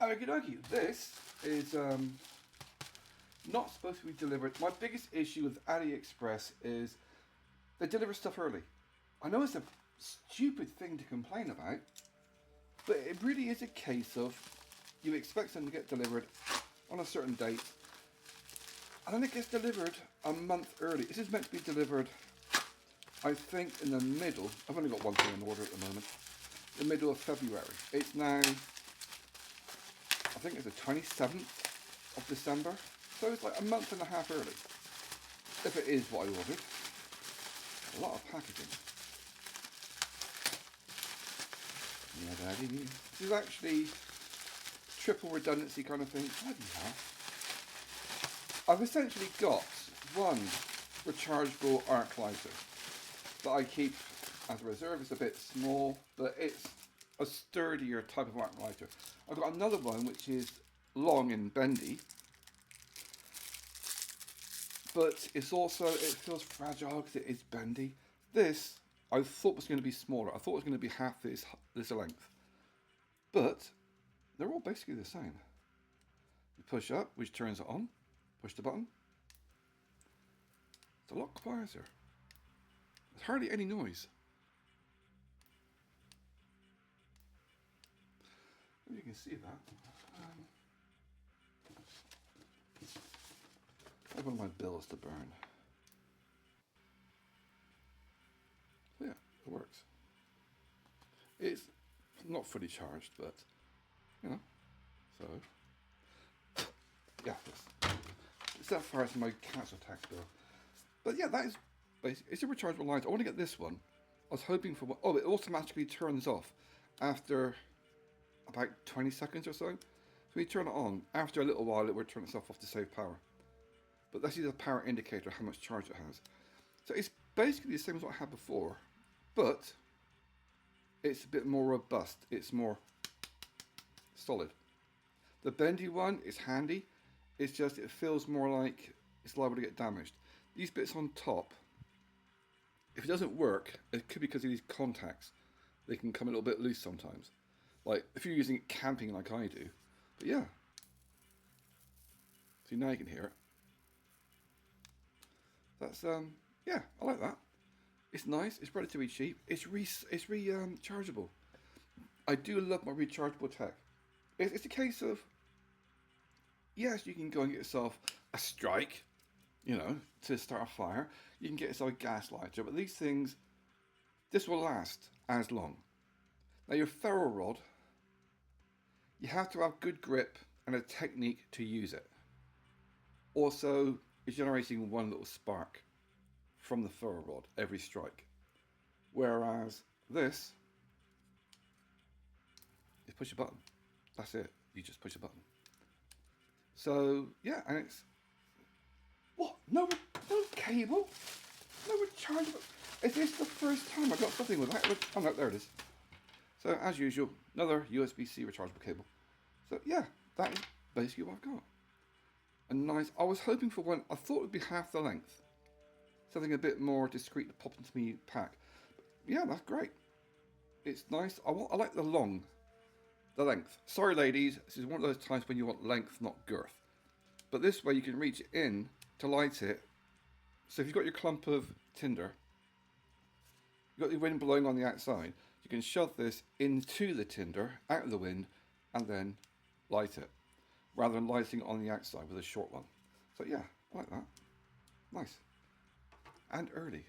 Okie dokie, this is not supposed to be delivered. My biggest issue with AliExpress is they deliver stuff early. I know it's a stupid thing to complain about, but it really is a case of you expect something to get delivered on a certain date, and then it gets delivered a month early. This is meant to be delivered, I think, in the middle. I've only got one thing in order at the moment. The middle of February. It's now, I think it's the 27th of December. So it's like a month and a half early. If it is what I ordered. A lot of packaging. Yeah, Daddy. This is actually triple redundancy kind of thing. Bloody hell. I've essentially got one rechargeable arc lighter that I keep as a reserve. It's a bit small, but it's a sturdier type of arc lighter. I've got another one which is long and bendy, but it's also, it feels fragile because it is bendy. This I thought was going to be smaller. I thought it was going to be half this length, but they're all basically the same. You push up, which turns it on. Push the button. It's a lot quieter. There's hardly any noise. You can see that. I have one of my bills to burn. So yeah, it works. It's not fully charged, but you know. So yeah, it's that far as my council tax bill. But yeah, that is basically, it's a rechargeable light. I want to get this one. I was hoping for one. Oh, it automatically turns off after about 20 seconds or so. So when you turn it on, after a little while it will turn itself off to save power. But that's the power indicator, how much charge it has. So it's basically the same as what I had before, but it's a bit more robust. It's more solid. The bendy one is handy. It's just, it feels more like it's liable to get damaged. These bits on top, if it doesn't work, it could be because of these contacts. They can come a little bit loose sometimes. Like if you're using it camping like I do. But yeah. See, now you can hear it. That's yeah, I like that. It's nice. It's relatively cheap. It's rechargeable. I do love my rechargeable tech. It's a case of, yes, you can go and get yourself a strike, you know, to start a fire. You can get yourself a gas lighter, but these things, this will last as long. Now your ferro rod, you have to have good grip and a technique to use it. Also, it's generating one little spark from the ferro rod every strike. Whereas this, you push a button. That's it. You just push a button. So yeah, and it's what? No cable, no rechargeable. Is this the first time I got something with that? Oh no, there it is. So as usual, another USB-C rechargeable cable. So yeah, that is basically what I've got. A nice. I was hoping for one. I thought it would be half the length, something a bit more discreet to pop into my pack. But yeah, that's great. It's nice. I like the length. Sorry, ladies. This is one of those times when you want length, not girth. But this way you can reach in to light it. So if you've got your clump of tinder, you've got the wind blowing on the outside, you can shove this into the tinder, out of the wind, and then light it, rather than lighting it on the outside with a short one. So yeah, I like that. Nice. And early.